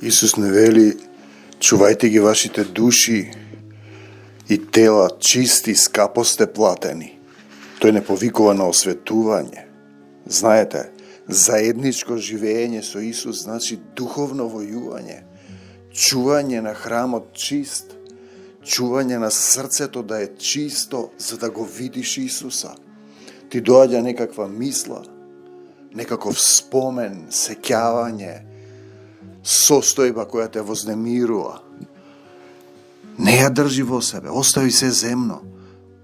Исус не вели, чувајте ги вашите души и тела чисти, скапо сте платени. Тој не повикува на осветување. Знаете, заедничко живење со Исус значи духовно војување, чување на храмот чист, чување на срцето да е чисто, за да го видиш Исуса. Ти доаѓа некаква мисла, некаков спомен, сеќавање, состојба која те вознемирува. Не ја држи во себе, остави се земно.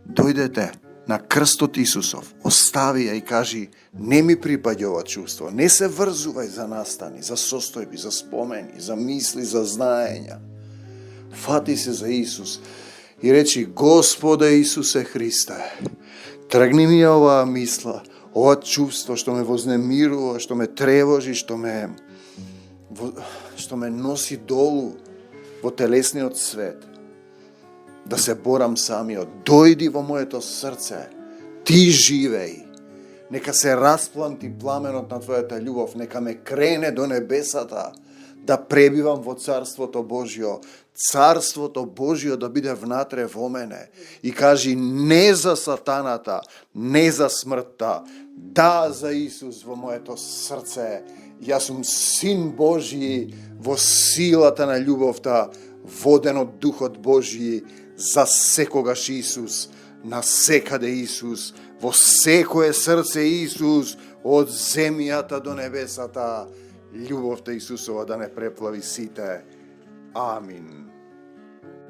Дојдете на крстот Исусов, остави ја и кажи, не ми припаѓа ова чувство, не се врзувај за настани, за состојби, за спомени, за мисли, за знаења. Фати се за Исус и речи, Господе Исусе Христе, тргни ми ја оваа мисла, ова чувство што ме вознемирува, што ме тревожи, што ме носи долу во телесниот свет. Да се борам самиот. Дојди во моето срце. Ти живеј. Нека се распланти пламенот на Твојата љубов. Нека ме крене до небесата. Да пребивам во Царството Божјо. Царството Божјо да биде внатре во мене. И кажи не за сатаната, не за смртта. Да за Исус во моето срце. Јас сум Син Божји во силата на љубовта, воден од Духот Божји, за секогаш Исус, на секаде Исус, во секое срце Исус, од земјата до небесата, љубовта Исусова да не преплави сите. Амин.